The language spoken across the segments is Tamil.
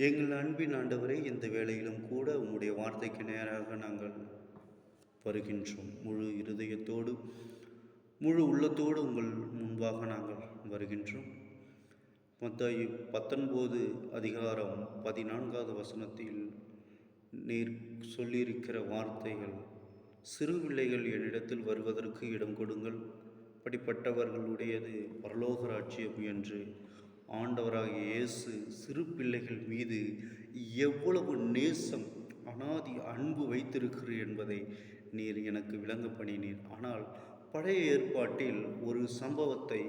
எங்கள் அன்பின் ஆண்டவரே, இந்த வேளையிலும் கூட உம்முடைய வார்த்தைக்கு நேராக நாங்கள் வருகின்றோம். முழு இருதயத்தோடு முழு உள்ளத்தோடு உங்கள் முன்பாக நாங்கள் வருகின்றோம். மத்தேயு 19 அதிகாரம் 14வது வசனத்தில் நீர் சொல்லியிருக்கிற வார்த்தைகள், சிறு பிள்ளைகள் என்னிடத்தில் வருவதற்கு இடம் கொடுங்கள், அப்படிப்பட்டவர்களுடையது பரலோக ராஜ்யம் என்று ஆண்டவராகிய இயேசு சிறு பிள்ளைகள் மீது எவ்வளவு நேசம், அனாதி அன்பு வைத்திருக்கிறீர் என்பதை நீர் எனக்கு விளங்க பண்ணினீர். ஆனால் பழைய ஏற்பாட்டில் ஒரு சம்பவத்தை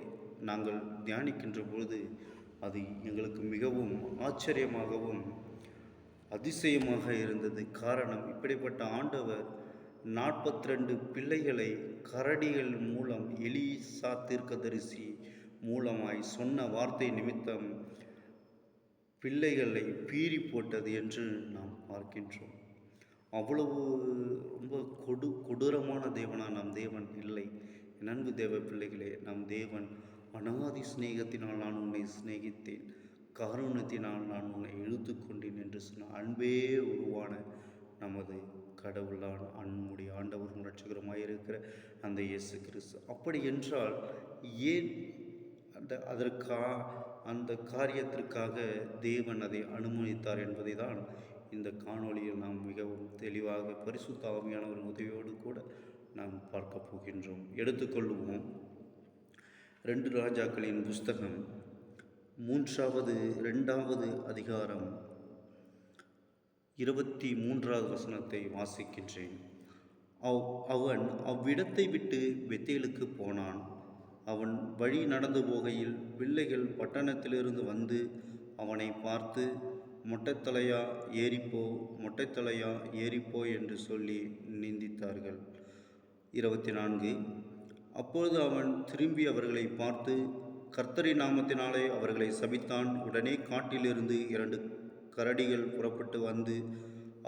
நாங்கள் தியானிக்கின்ற பொழுது அது எங்களுக்கு மிகவும் ஆச்சரியமாகவும் அதிசயமாக இருந்தது. காரணம், இப்படிப்பட்ட ஆண்டவர் 42 பிள்ளைகளை கரடிகள் மூலம் எலிசா தீர்க்கதரிசி மூலமாய் சொன்ன வார்த்தை நிமித்தம் பிள்ளைகளை பீறி போட்டது என்று நாம் பார்க்கின்றோம். அவ்வளவு ரொம்ப கொடூரமான தேவனாக நம் தேவன் இல்லை. நண்பு தேவ பிள்ளைகளே, நம் தேவன் அனாதி சிநேகத்தினால் நான் உன்னை சிநேகித்தேன், காரணத்தினால் நான் உன்னை இழுத்து கொண்டேன் என்று சொன்ன அன்பே உருவான நமது கடவுளான் நம்முடைய ஆண்டவரும் இரட்சகருமாய் இருக்கிற அந்த இயேசு கிறிஸ்து. அப்படி என்றால் ஏன் அந்த காரியத்திற்காக தேவன் அதை அனுமதித்தார் என்பதை தான் இந்த காணொளியில் நாம் மிகவும் தெளிவாக பரிசுத்த ஆவியானவர் உதவியோடு கூட நாம் பார்க்க போகின்றோம். எடுத்துக்கொள்வோம் 2 ராஜாக்களின் புஸ்தகம் 2வது அதிகாரம் 23வது வசனத்தை வாசிக்கின்றேன். அவன் அவ்விடத்தை விட்டு பெத்தேலுக்கு போனான். அவன் வழி நடந்து போகையில் பிள்ளைகள் பட்டணத்திலிருந்து வந்து அவனை பார்த்து, மொட்டைத்தலையா ஏறிப்போ, மொட்டைத்தலையா ஏறிப்போ என்று சொல்லி நிந்தித்தார்கள். 24. அப்பொழுது அவன் திரும்பி அவர்களை பார்த்து, கர்த்தரின் நாமத்தினாலே அவர்களை சபித்தான். உடனே காட்டிலிருந்து 2 கரடிகள் புறப்பட்டு வந்து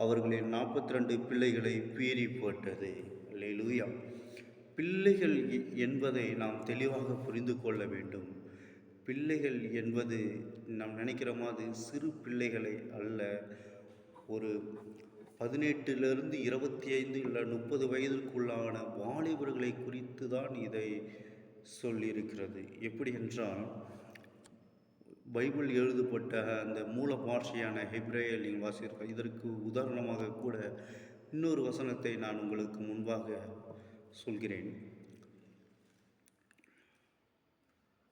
அவர்களின் 42 பிள்ளைகளை பீறி போட்டது. அல்லேலூயா. பிள்ளைகள் என்பதை நாம் தெளிவாக புரிந்து கொள்ள வேண்டும். பிள்ளைகள் என்பது நாம் நினைக்கிற மாதிரி சிறு பிள்ளைகளை அல்ல. ஒரு 18 25 இல்லை 30 வயதிற்குள்ளான வாலிபர்களை குறித்து தான் இதை சொல்லியிருக்கிறது. எப்படி என்றால், பைபிள் எழுதப்பட்ட அந்த மூல பாஷையான ஹெப்ரேயர் நீங்கள் வாசிக்கிறோம். இதற்கு உதாரணமாக கூட இன்னொரு வசனத்தை நான் உங்களுக்கு முன்பாக சொல்கிறேன்.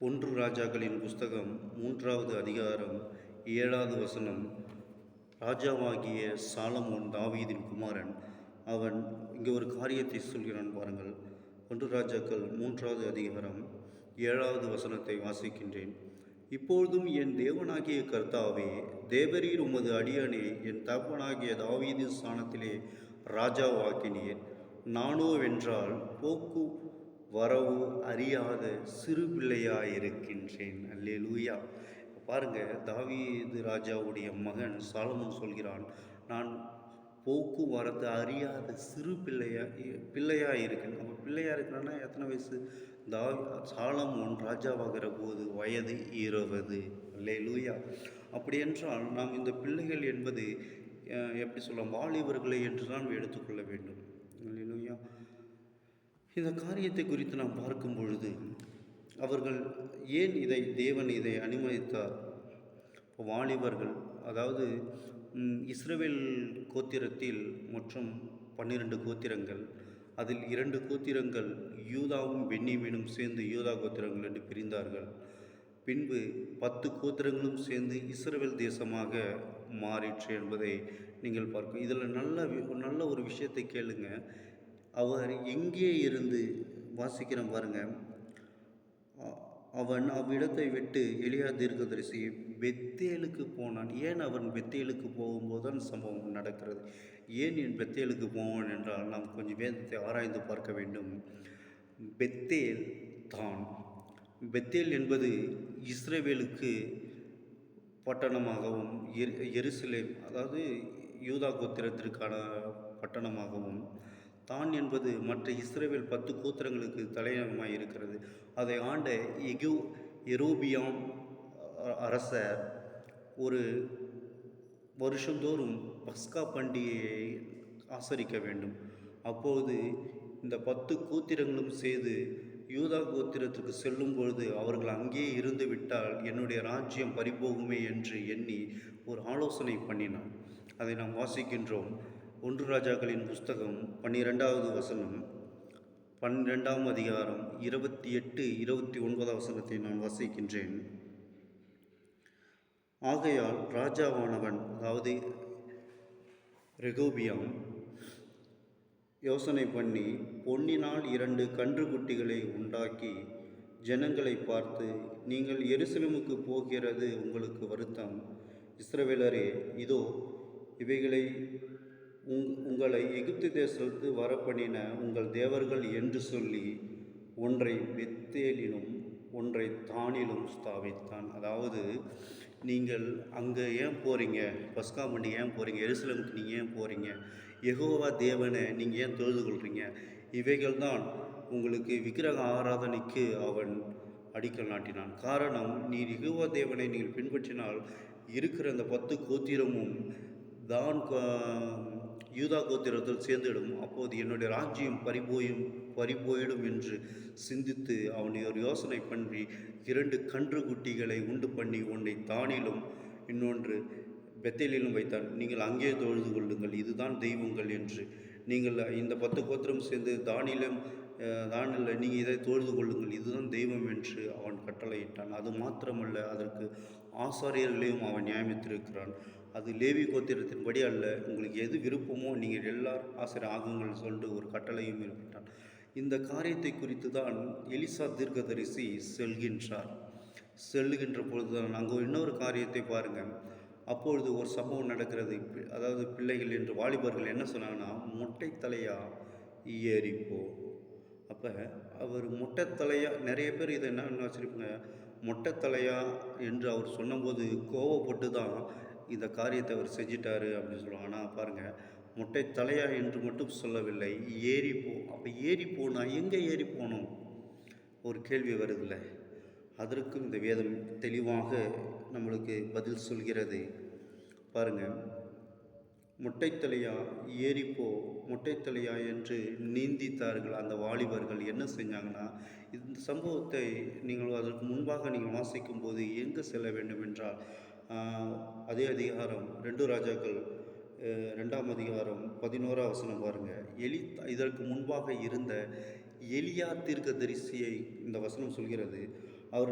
1 ராஜாக்களின் புஸ்தகம் 3வது அதிகாரம் 7வது வசனம். ராஜாவாகிய சாலமோன் தாவீதின் குமாரன். அவன் இங்கே ஒரு காரியத்தை சொல்கிறான் பாருங்கள். 1 ராஜாக்கள் 3வது அதிகாரம் 7வது வசனத்தை வாசிக்கின்றேன். இப்பொழுதும் என் தேவனாகிய கர்த்தாவே, தேவரீர் உமது அடியானே என் தகப்பனாகிய தாவீது ஸ்தானத்திலே ராஜாவாக்கினீர். நானோவென்றால் போக்கு வரவு அறியாத சிறு பிள்ளையாயிருக்கின்றேன். அல்லேலூயா. பாருங்கள், தாவீது ராஜாவுடைய மகன் சாலமோன் சொல்கிறான், நான் போக்குவரத்து அறியாத சிறு பிள்ளையாக இருக்கேன். நம்ம பிள்ளையாக இருக்கிறான்னா எத்தனை வயசு? சாலமோன் ராஜாவாகிற போது வயது 20. அல்லேலூயா. அப்படி என்றால் நாம் இந்த பிள்ளைகள் என்பது எப்படி சொல்லலாம், வாலிபர்களை என்று நாம் எடுத்துக்கொள்ள வேண்டும். அல்லேலூயா. இந்த காரியத்தை குறித்து நாம் பார்க்கும் பொழுது அவர்கள் ஏன் தேவன் இதை அனுமதித்தார்? வாலிபர்கள், அதாவது இஸ்ரவேல் கோத்திரத்தில் மொத்தம் 12 கோத்திரங்கள். அதில் 2 கோத்திரங்கள் யூதாவும் பென்யமீனும் சேர்ந்து யூதா கோத்திரங்கள் என்று பிரிந்தார்கள். பின்பு 10 கோத்திரங்களும் சேர்ந்து இஸ்ரவேல் தேசமாக மாறிற்று என்பதை நீங்கள் பார்க்க. இதில் நல்ல ஒரு விஷயத்தை கேளுங்க. அவர் எங்கே இருந்து வாசிக்கிறோம் பாருங்கள். அவன் அவ்விடத்தை விட்டு எலியா தீர்க்கதரிசி பெத்தேலுக்கு போனான். ஏன் அவன் பெத்தேலுக்கு போகும்போது தான் சம்பவம் நடக்கிறது. ஏன் என் பெத்தேலுக்கு போவான் என்றால், நாம் கொஞ்சம் வேதத்தை ஆராய்ந்து பார்க்க வேண்டும். பெத்தேல் தான். பெத்தேல் என்பது இஸ்ரவேலுக்கு பட்டணமாகவும், எருசலேம் அதாவது யூதா கோத்திரத்திற்கான பட்டணமாகவும், தான் என்பது மற்ற இஸ்ரவேல் 10 கோத்திரங்களுக்கு தலைநகரமாக இருக்கிறது. அதை ஆண்ட எரோபியாம் அரசர் ஒரு வருஷந்தோறும் பஸ்கா பண்டிகையை ஆசரிக்க வேண்டும். அப்போது இந்த 10 கோத்திரங்களும் செய்து யூதா கோத்திரத்துக்கு செல்லும் பொழுது அவர்கள் அங்கே இருந்து விட்டால் என்னுடைய ராஜ்யம் பறிபோகுமே என்று எண்ணி ஒரு ஆலோசனை பண்ணினான். அதை நாம் வாசிக்கின்றோம். 1 ராஜாக்களின் புஸ்தகம் 12வது வசனம், 12ஆம் அதிகாரம் 28, 29 வசனத்தை நான் வாசிக்கின்றேன். ஆகையால் ராஜாவானவன், அதாவது ரெகோபியாம், யோசனை பண்ணி பொன்னினால் 2 கன்றுக்குட்டிகளை உண்டாக்கி ஜனங்களை பார்த்து, நீங்கள் எருசலேமுக்கு போகிறது உங்களுக்கு வருத்தம். இஸ்ரவேலரே, இதோ இவைகளை உங்களை எகிப்து தேசத்து வரப்பண்ணின உங்கள் தேவர்கள் என்று சொல்லி ஒன்றை பெத்தேலிலும் ஒன்றை தானிலும் ஸ்தாபித்தான். அதாவது, நீங்கள் அங்கே ஏன் போகிறீங்க, பஸ்கா பண்டிகை ஏன் போகிறீங்க, எருசலேமுக்கு நீங்கள் ஏன் போகிறீங்க, யெகோவா தேவனை நீங்கள் ஏன் தொழுது கொள்கிறீங்க, இவைகள் தான் உங்களுக்கு விக்கிரக ஆராதனைக்கு அவன் அடிக்கல் நாட்டினான். காரணம், நீர் யெகோவா தேவனை நீங்கள் பின்பற்றினால் இருக்கிற அந்த 10 கோத்திரமும் தான் யூதா கோத்திரத்தில் சேர்ந்துவிடும். அப்போது என்னுடைய ராஜ்யம் பறிபோயிடும் என்று சிந்தித்து அவன் ஒரு யோசனை பண்ணி 2 கன்றுக்குட்டிகளை உண்டு பண்ணி ஒன்றை தானிலும் இன்னொன்று பெத்தேலிலும் வைத்தான். நீங்கள் அங்கே தொழுது கொள்ளுங்கள், இதுதான் தெய்வங்கள் என்று. நீங்கள் இந்த 10 கோத்திரம் சேர்ந்து தானியில் நீங்கள் இதை தொழுது கொள்ளுங்கள், இதுதான் தெய்வம் என்று அவன் கட்டளையிட்டான். அது மாத்திரமல்ல, அதற்கு ஆசாரியர்களையும் அவன் நியமித்திருக்கிறான். அது லேவி கோத்திரத்தின்படி அல்ல, உங்களுக்கு எது விருப்பமோ நீங்கள் எல்லாரும் ஆசிரியர் ஆகுங்கள் சொல்லிட்டு ஒரு கட்டளையும் இருப்பிட்டான். இந்த காரியத்தை குறித்து தான் எலிசா தீர்க்கதரிசி செல்கின்ற பொழுது தான் அங்கே இன்னொரு காரியத்தை பாருங்கள். அப்பொழுது ஒரு சம்பவம் நடக்கிறது. அதாவது பிள்ளைகள் என்று வாலிபர்கள் என்ன சொன்னாங்கன்னா, மொட்டை தலையா ஏறிப்போ. அப்போ அவர் மொட்டை தலையா, நிறைய பேர் இதை என்ன வச்சுருப்பாங்க, மொட்டை தலையா என்று அவர் சொன்னபோது கோவப்பட்டு தான் இந்த காரியத்தை அவர் செஞ்சிட்டாரு அப்படின்னு சொல்லுவாங்க. ஆனால் பாருங்கள், மொட்டை தலையா என்று மட்டும் சொல்லவில்லை, ஏறிப்போ. அப்போ ஏறிப்போனா எங்கே ஏறி போகணும் ஒரு கேள்வி வருதில்ல. அதற்கும் இந்த வேதம் தெளிவாக நம்மளுக்கு பதில் சொல்கிறது. பாருங்கள், மொட்டைத்தலையா ஏறிப்போ, மொட்டைத்தலையா என்று நீந்தித்தார்கள். அந்த வாலிபர்கள் என்ன செஞ்சாங்கன்னா, இந்த சம்பவத்தை நீங்கள் அதற்கு முன்பாக நீங்கள் வாசிக்கும் போது எங்கே செல்ல வேண்டும் என்றால், அதே அதிகாரம் 2 ராஜாக்கள் 2ஆம் அதிகாரம் 11ஆம் வசனம் பாருங்கள். இதற்கு முன்பாக இருந்த எலியா தீர்க்கதரிசியை இந்த வசனம் சொல்கிறது. அவர்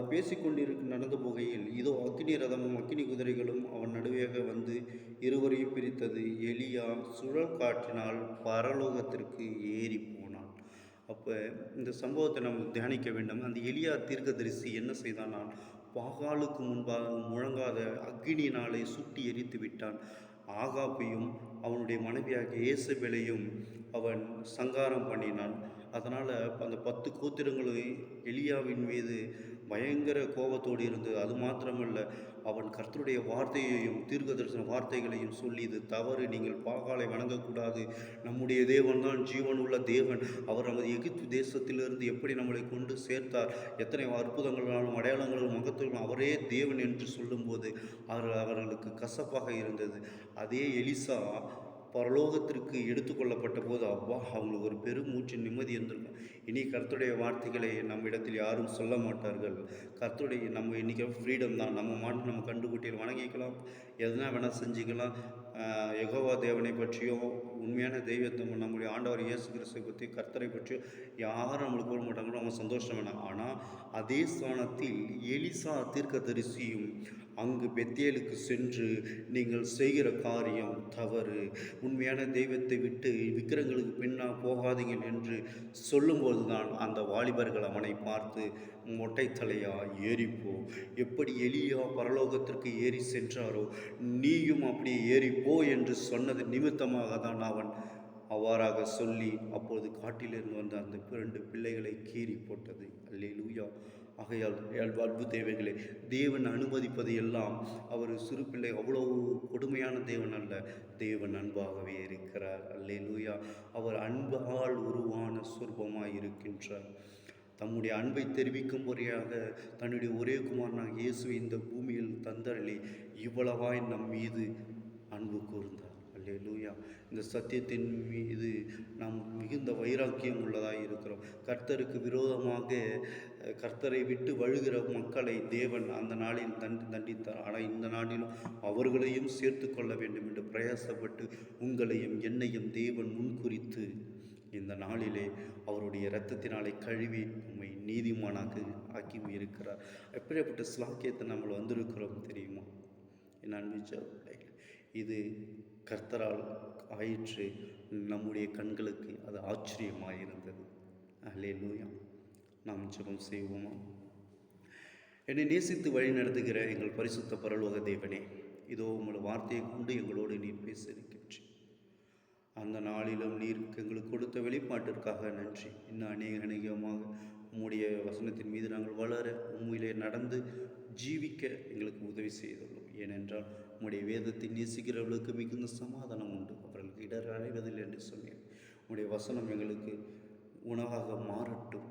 நடந்து போகையில், இதோ அக்கினி ரதமும் அக்கினி குதிரைகளும் அவன் நடுவேக வந்து இருவரையும் பிரித்தது. எலியா சுழல் காற்றினால் பரலோகத்திற்கு ஏறி போனான். அப்போ இந்த சம்பவத்தை நம்ம தியானிக்க வேண்டும். அந்த எலியா தீர்க்கதரிசி என்ன செய்தானால், பாகாலுக்கு முன்பாக முழங்காத அக்கினியினாலே சுட்டி எரித்து விட்டான். ஆகாப்பையும் அவனுடைய மனைவியாகிய இயேசபேலையும் அவன் சங்காரம் பண்ணினான். அதனால் அந்த 10 கோத்திரங்களும் எலியாவின் மீது பயங்கர கோபத்தோடு இருந்தது. அது மாத்திரமல்ல, அவன் கர்த்தருடைய வார்த்தையையும் தீர்க்கதரிசன வார்த்தைகளையும் சொல்லி, இது தவறு, நீங்கள் பாகாலை வணங்கக்கூடாது, நம்முடைய தேவன் தான் ஜீவன் உள்ள தேவன், அவர் நமது எகிப்து தேசத்திலிருந்து எப்படி நம்மளை கொண்டு சேர்த்தார், எத்தனை அற்புதங்களாலும் அடையாளங்களும் மகத்துவங்களும் அவரே தேவன் என்று சொல்லும்போது அவர்களுக்கு கசப்பாக இருந்தது. அதே எலிசா பரலோகத்திற்கு எடுத்துக்கொள்ளப்பட்ட போது அவங்களுக்கு ஒரு பெரும் மூச்சு நிம்மதி இருந்திருக்கும். இனி கர்த்தருடைய வார்த்தைகளை நம்ம இடத்தில் யாரும் சொல்ல மாட்டார்கள். கர்த்தருடைய நம்ம இன்றைக்கி ஃப்ரீடம் தான், நம்ம மாட்டு நம்ம கண்டுகுட்டியில் வணங்கிக்கலாம், எதுனா வேணால் செஞ்சுக்கலாம். யெகோவா தேவனை பற்றியோ உண்மையான தெய்வத்தை நம்முடைய ஆண்டவர் இயேசு கிறிஸ்துவை பற்றி கர்த்தரை பற்றியோ யாரும் நம்மளுக்கு போட மாட்டாங்களோ அவங்க சந்தோஷம் வேணாம். ஆனால் அதே ஸ்தானத்தில் எலிசா தீர்க்கதரிசியும் அங்கு பெத்தேலுக்கு சென்று, நீங்கள் செய்கிற காரியம் தவறு, உண்மையான தெய்வத்தை விட்டு விக்கிரங்களுக்கு பின்னா போகாதீங்கள் என்று சொல்லும்போது தான் அந்த வாலிபர்கள் அவனை பார்த்து, மொட்டை தலையா ஏறிப்போ, எப்படி எலியா பரலோகத்திற்கு ஏறி சென்றாரோ நீயும் அப்படியே ஏறிப்போ என்று சொன்னது நிமித்தமாக தான் அவன் அவ்வாறாக சொல்லி அப்பொழுது காட்டிலிருந்து வந்த அந்த 2 பிள்ளைகளை கீறி போட்டது. அல்லேலூயா. ஆகையால் அன்பு தேவைகளே, தேவன் அனுமதிப்பது எல்லாம், அவர் சிறு பிள்ளை அவ்வளவு கொடுமையான தேவன் அல்ல, தேவன் அன்பாகவே இருக்கிறார். அல்லேலூயா. அவர் அன்பால் உருவான சொர்பமாய் இருக்கின்றார். தம்முடைய அன்பை தெரிவிக்கும் முறையாக தன்னுடைய ஒரே குமாரனாக இயேசு இந்த பூமியில் தந்தரளி இவ்வளவாய் நம் மீது அன்பு கூர்ந்தார். அல்லேலூயா. இந்த சத்தியத்தின் மீது நாம் மிகுந்த வைராக்கியம் உள்ளதாக இருக்கிறோம். கர்த்தருக்கு விரோதமாக கர்த்தரை விட்டு வழுகிற மக்களை தேவன் அந்த நாளில் தண்டித்தார். ஆனால் இந்த நாளிலும் அவர்களையும் சேர்த்து கொள்ள வேண்டும் என்று பிரயாசப்பட்டு உங்களையும் என்னையும் தேவன் முன்குறித்து இந்த நாளிலே அவருடைய இரத்தத்தினாலே கழுவி நம்மை நீதிமானாக ஆக்கி இருக்கிறார். எப்படிப்பட்ட ஸ்லாக்கியத்தை நம்ம வந்திருக்கிறோம் தெரியுமா? என் அன்பு இது கர்த்தரால் ஆயிற்று. நம்முடைய கண்களுக்கு அது ஆச்சரியமாக இருந்தது. அல்லேலூயா. நாம் ஜெபம் செய்வோமா? என்னை நேசித்து வழி நடத்துகிற எங்கள் பரிசுத்த பரலோக தேவனே, இதோ உங்கள் வார்த்தையை கொண்டு எங்களோடு நீர் பேசியிருக்கின்றீர். அந்த நாளிலும் நீர் எங்களுக்கு கொடுத்த வெளிப்பாட்டிற்காக நன்றி. இன்னும் அநேகமாக உம்முடைய வசனத்தின் மீது நாங்கள் வளர, உண்மையிலே நடந்து ஜீவிக்க எங்களுக்கு உதவி செய்துள்ளோம். ஏனென்றால் உம்முடைய வேதத்தை நேசிக்கிறவர்களுக்கு மிகுந்த சமாதானம் உண்டு, அவர்களுக்கு இடர் அடைவதில்லை என்று சொன்னேன். உம்முடைய வசனம் எங்களுக்கு உணவாக மாறட்டும்,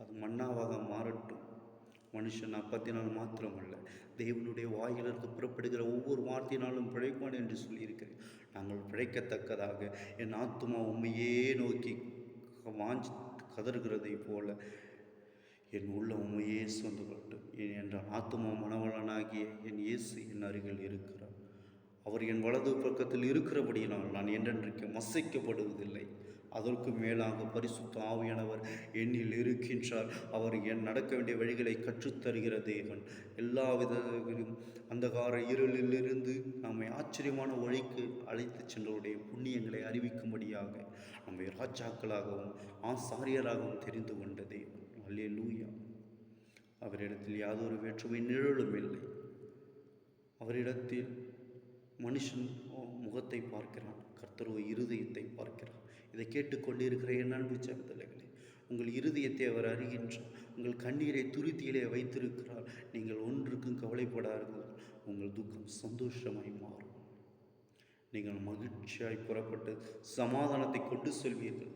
அது மன்னாவாக மாறட்டும். மனுஷன் அப்பத்தினால் மாத்திரமல்ல, தேவனுடைய வாயிலிருந்து புறப்படுகிற ஒவ்வொரு வார்த்தையினாலும் பிழைப்பான் என்று சொல்லியிருக்கிறேன். நாங்கள் பிழைக்கத்தக்கதாக என் ஆத்துமா உண்மையே நோக்கி வாஞ்சி கதறுகிறதை போல என் உள்ள உண்மையே சொந்து கொள்ளட்டும். என்றால் ஆத்துமா மனவளனாகிய என் இயேசு என் அருகில் இருக்கிறார். அவர் என் வலது பக்கத்தில் இருக்கிறபடியினால் நான் என்றென்றைக்கு அசைக்கப்படுவதில்லை. அதற்கு மேலாக பரிசுத்த ஆவியானவர் என்னில் இருக்கின்றார். அவர் என் நடக்க வேண்டிய வழிகளை கற்றுத்தருகிற தேவன். எல்லா விதத்திலும் அந்தகார இருளிலிருந்து நம்மை ஆச்சரியமான வழிக்கு அழைத்து சென்றவருடைய புண்ணியங்களை அறிவிக்கும்படியாக நம்மை ராஜாக்களாகவும் ஆசாரியராகவும் தெரிந்து கொண்ட தேவன். அல்லேலூயா. அவரிடத்தில் யாதொரு வேற்றுமை நிழலும் இல்லை. அவரிடத்தில் மனுஷன் முகத்தை பார்க்கிறான், கர்த்தரோ இருதயத்தை பார்க்கிறான். இதை கேட்டுக்கொண்டிருக்கிற என் அன்பு சகோதரர்களே, உங்கள் இருதயத்தை அவர் அறிகின்றார். உங்கள் கண்ணீரை துருத்தியிலே வைத்திருக்கிறார். நீங்கள் ஒன்றுக்கும் கவலைப்படாதீர்கள். உங்கள் துக்கம் சந்தோஷமாய் மாறும். நீங்கள் மகிழ்ச்சியாய் புறப்பட்டு சமாதானத்தை கொண்டு செல்வீர்கள்.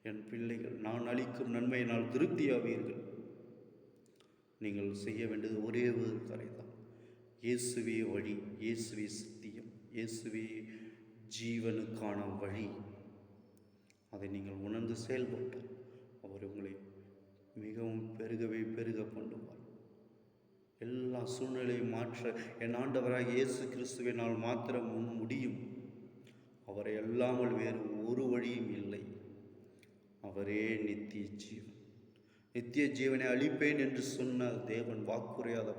என் பிள்ளைகள், நான் அளிக்கும் நன்மையினால் திருப்தியாவீர்கள். நீங்கள் செய்ய வேண்டியது ஒரே ஒரு கரைதான். இயேசுவே வழி, இயேசுவே சத்தியம், இயேசுவே ஜீவனுக்கான வழி. அதை நீங்கள் உணர்ந்து செயல்பட்டால் அவர் உங்களை மிகவும் பெருக பண்ணுவார். எல்லா சூழ்நிலையும் மாற்ற என் ஆண்டவராக இயேசு கிறிஸ்துவினால் மாத்திரம் முடியும். அவரை அல்லாமல் வேறு ஒரு வழியும் இல்லை. அவரே நித்திய ஜீவன். நித்திய ஜீவனை அளிப்பேன் என்று சொன்ன தேவன் வாக்குரையாத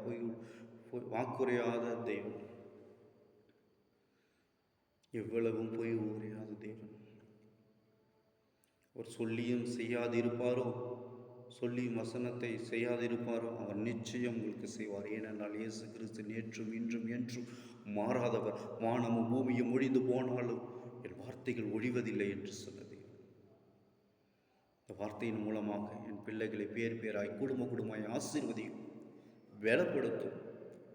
தேவன். எவ்வளவும் பொய் உரையாத தேவன். அவர் சொல்லியும் செய்யாதிருப்பாரோ, சொல்லியும் வசனத்தை செய்யாதிருப்பாரோ, அவர் நிச்சயம் உங்களுக்கு செய்வார். ஏனென்றால் இயேசு கிறிஸ்து நேற்றும் இன்றும் என்றும் மாறாதவர். வானமும் பூமியும் ஒழிந்து போனாலும் என் வார்த்தைகள் ஒழிவதில்லை என்று சொன்னது. இந்த வார்த்தையின் மூலமாக என் பிள்ளைகளை பேராய் குடும்பமாய் ஆசீர்வதியும், வேலைப்படுத்தும்.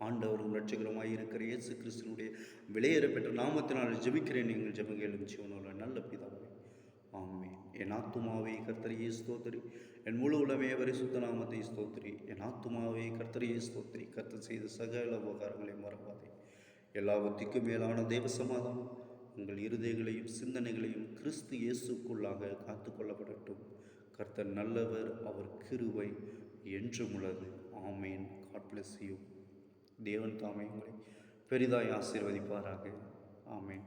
ஆண்டவரும் இரட்சகருமாய் இருக்கிற இயேசு கிறிஸ்துனுடைய விலையேறப்பெற்ற நாமத்தினால் ஜெபிக்கிறேன். நீங்கள் ஜெபங்களும் ஜீவனுள்ள நல்ல பிதாவே, ஆமென். என் ஆத்துமாவே கர்த்தரையே ஸ்தோத்திரி, என் முழு உலகமே பரிசுத்த நாமத்தை ஸ்தோத்திரி. என் ஆத்துமாவே கர்த்தரையே ஸ்தோத்திரி. கர்த்தர் செய்த சகல உபகாரங்களை மறவாதே. எல்லாவற்றுக்கும் மேலான தேவ சமாதானம் உங்கள் இருதயங்களையும் சிந்தனைகளையும் கிறிஸ்து இயேசுக்குள்ளாக காத்து கொள்ளப்படட்டும். கர்த்தர் நல்லவர், அவர் கிருபை என்றும் உள்ளது. ஆமேன். God bless you. தேவன் தாமே உங்களை பெரிதாய் ஆசீர்வதிப்பாராக. ஆமேன்.